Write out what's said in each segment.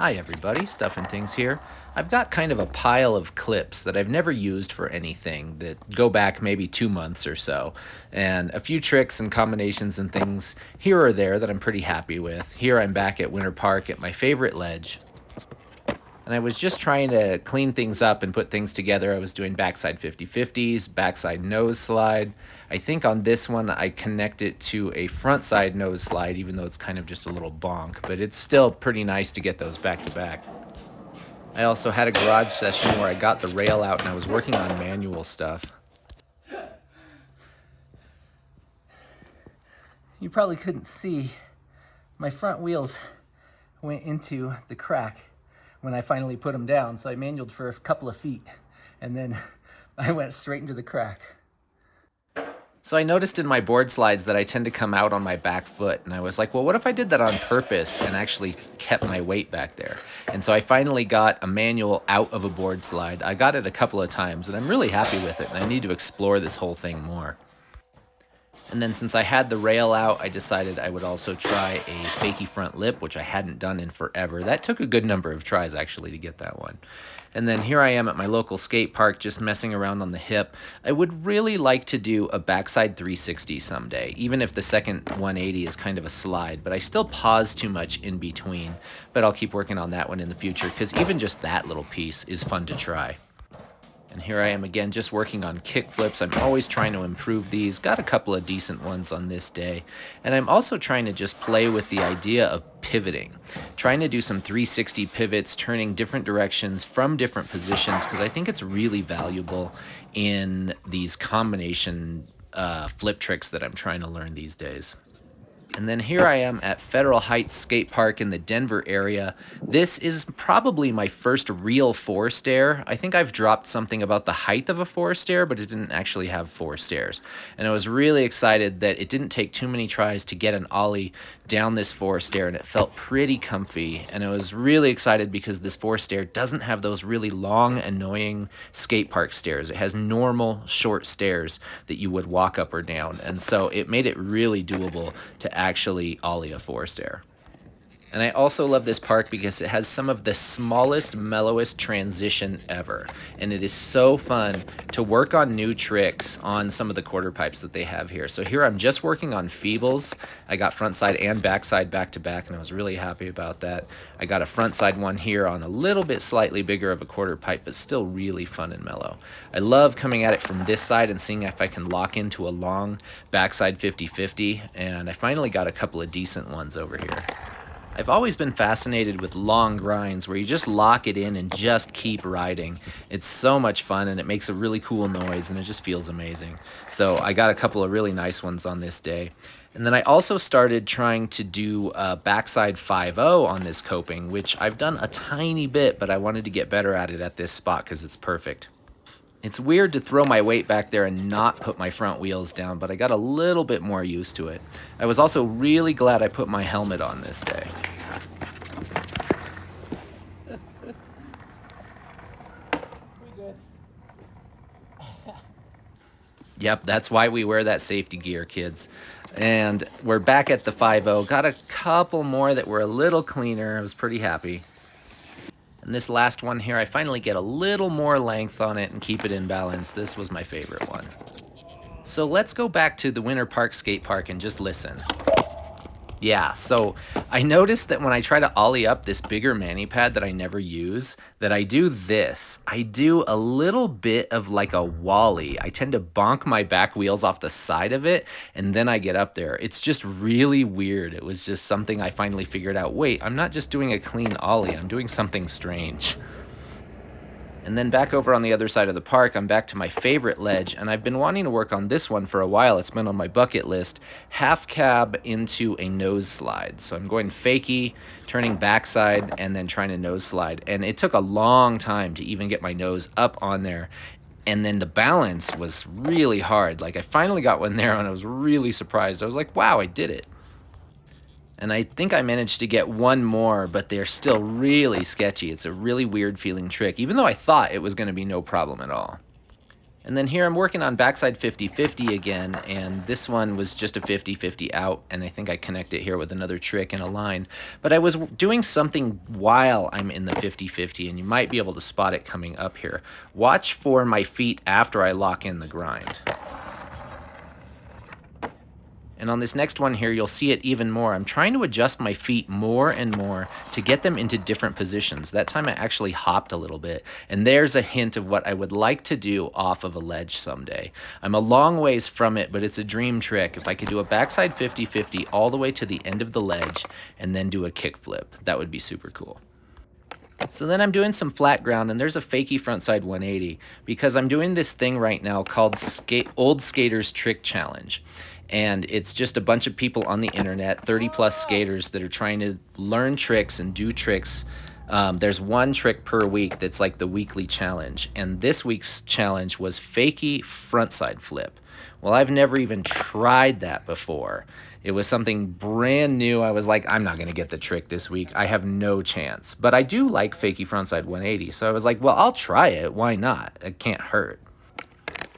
Hi everybody, Stuff and Things here. I've got kind of a pile of clips that I've never used for anything that go back maybe 2 months or so, and a few tricks and combinations and things here or there that I'm pretty happy with. Here I'm back at Winter Park at my favorite ledge, and I was just trying to clean things up and put things together. I was doing backside 50/50s, backside nose slide. I think on this one I connect it to a front side nose slide, even though it's kind of just a little bonk, but it's still pretty nice to get those back to back. I also had a garage session where I got the rail out and I was working on manual stuff. You probably couldn't see, my front wheels went into the crack when I finally put them down, so I manualed for a couple of feet and then I went straight into the crack. So I noticed in my board slides that I tend to come out on my back foot, and I was like, well, what if I did that on purpose and actually kept my weight back there? And so I finally got a manual out of a board slide. I got it a couple of times and I'm really happy with it, and I need to explore this whole thing more. And then since I had the rail out, I decided I would also try a fakie front lip, which I hadn't done in forever. That took a good number of tries actually to get that one. And then here I am at my local skate park just messing around on the hip. I would really like to do a backside 360 someday, even if the second 180 is kind of a slide, but I still pause too much in between. But I'll keep working on that one in the future because even just that little piece is fun to try. And here I am again, just working on kick flips. I'm always trying to improve these. Got a couple of decent ones on this day. And I'm also trying to just play with the idea of pivoting. Trying to do some 360 pivots, turning different directions from different positions, because I think it's really valuable in these combination flip tricks that I'm trying to learn these days. And then here I am at Federal Heights Skate Park in the Denver area. This is probably my first real four stair. I think I've dropped something about the height of a four stair, but it didn't actually have four stairs. And I was really excited that it didn't take too many tries to get an ollie down this four stair, and it felt pretty comfy. And I was really excited because this four stair doesn't have those really long, annoying skate park stairs. It has normal, short stairs that you would walk up or down. And so it made it really doable to actually ollie a four stair. And I also love this park because it has some of the smallest, mellowest transition ever. And it is so fun to work on new tricks on some of the quarter pipes that they have here. So here I'm just working on feebles. I got front side and back side back to back, and I was really happy about that. I got a front side one here on a little bit slightly bigger of a quarter pipe, but still really fun and mellow. I love coming at it from this side and seeing if I can lock into a long backside 50/50, and I finally got a couple of decent ones over here. I've always been fascinated with long grinds where you just lock it in and just keep riding. It's so much fun and it makes a really cool noise and it just feels amazing. So I got a couple of really nice ones on this day. And then I also started trying to do a backside 5-0 on this coping, which I've done a tiny bit, but I wanted to get better at it at this spot because it's perfect. It's weird to throw my weight back there and not put my front wheels down, but I got a little bit more used to it. I was also really glad I put my helmet on this day. Yep, that's why we wear that safety gear, kids. And we're back at the 5-0. Got a couple more that were a little cleaner. I was pretty happy. And this last one here, I finally get a little more length on it and keep it in balance. This was my favorite one. So let's go back to the Winter Park Skate Park and just listen. Yeah, so I noticed that when I try to ollie up this bigger mani pad that I never use, that I do this. I do a little bit of like a wally. I tend to bonk my back wheels off the side of it, and then I get up there. It's just really weird. It was just something I finally figured out. Wait, I'm not just doing a clean ollie. I'm doing something strange. And then back over on the other side of the park, I'm back to my favorite ledge, and I've been wanting to work on this one for a while. It's been on my bucket list. Half cab into a nose slide. So I'm going fakie, turning backside, and then trying to nose slide. And it took a long time to even get my nose up on there. And then the balance was really hard. Like, I finally got one there, and I was really surprised. I was like, wow, I did it. And I think I managed to get one more, but they're still really sketchy. It's a really weird feeling trick, even though I thought it was going to be no problem at all. And then here I'm working on backside 50-50 again, and this one was just a 50-50 out, and I think I connect it here with another trick and a line. But I was doing something while I'm in the 50-50, and you might be able to spot it coming up here. Watch for my feet after I lock in the grind. And on this next one here, you'll see it even more. I'm trying to adjust my feet more and more to get them into different positions. That time I actually hopped a little bit. And there's a hint of what I would like to do off of a ledge someday. I'm a long ways from it, but it's a dream trick. If I could do a backside 50-50 all the way to the end of the ledge and then do a kickflip, that would be super cool. So then I'm doing some flat ground, and there's a fakie frontside 180 because I'm doing this thing right now called Old Skaters Trick Challenge. And it's just a bunch of people on the internet, 30+ skaters that are trying to learn tricks and do tricks. There's one trick per week that's like the weekly challenge. And this week's challenge was fakie frontside flip. Well, I've never even tried that before. It was something brand new. I was like, I'm not going to get the trick this week. I have no chance. But I do like fakie frontside 180. So I was like, well, I'll try it. Why not? It can't hurt.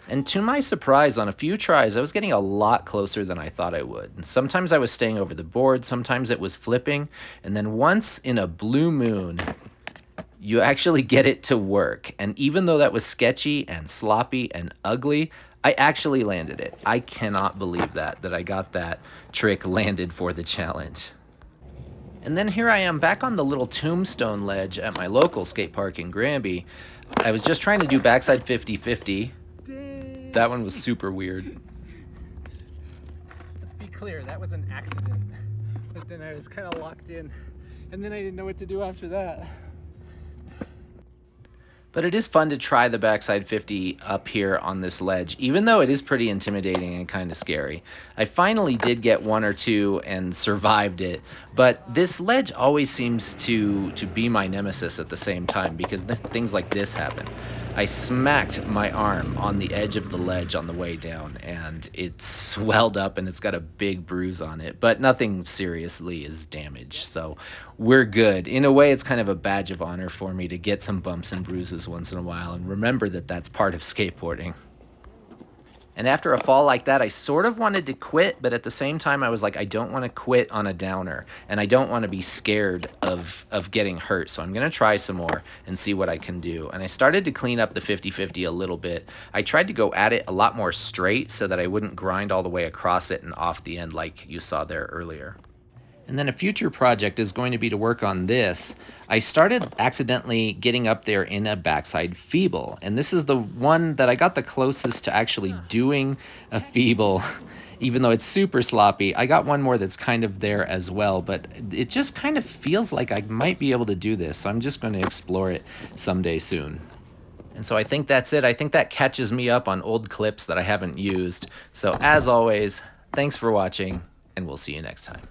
And to my surprise, on a few tries, I was getting a lot closer than I thought I would. And sometimes I was staying over the board, sometimes it was flipping, and then once in a blue moon, you actually get it to work. And even though that was sketchy and sloppy and ugly, I actually landed it. I cannot believe that I got that trick landed for the challenge. And then here I am back on the little Tombstone Ledge at my local skate park in Granby. I was just trying to do backside 50-50. That one was super weird. Let's be clear, that was an accident. But then I was kind of locked in, and then I didn't know what to do after that. But it is fun to try the backside 50 up here on this ledge, even though it is pretty intimidating and kind of scary. I finally did get one or two and survived it, but this ledge always seems to be my nemesis at the same time because things like this happen. I smacked my arm on the edge of the ledge on the way down, and it swelled up and it's got a big bruise on it, but nothing seriously is damaged, so we're good. In a way, it's kind of a badge of honor for me to get some bumps and bruises once in a while and remember that that's part of skateboarding. And after a fall like that, I sort of wanted to quit, but at the same time, I was like, I don't want to quit on a downer, and I don't want to be scared of getting hurt, so I'm going to try some more and see what I can do. And I started to clean up the 50-50 a little bit. I tried to go at it a lot more straight so that I wouldn't grind all the way across it and off the end like you saw there earlier. And then a future project is going to be to work on this. I started accidentally getting up there in a backside feeble, and this is the one that I got the closest to actually doing a feeble, even though it's super sloppy. I got one more that's kind of there as well, but it just kind of feels like I might be able to do this, so I'm just going to explore it someday soon. And so I think that's it. I think that catches me up on old clips that I haven't used. So as always, thanks for watching, and we'll see you next time.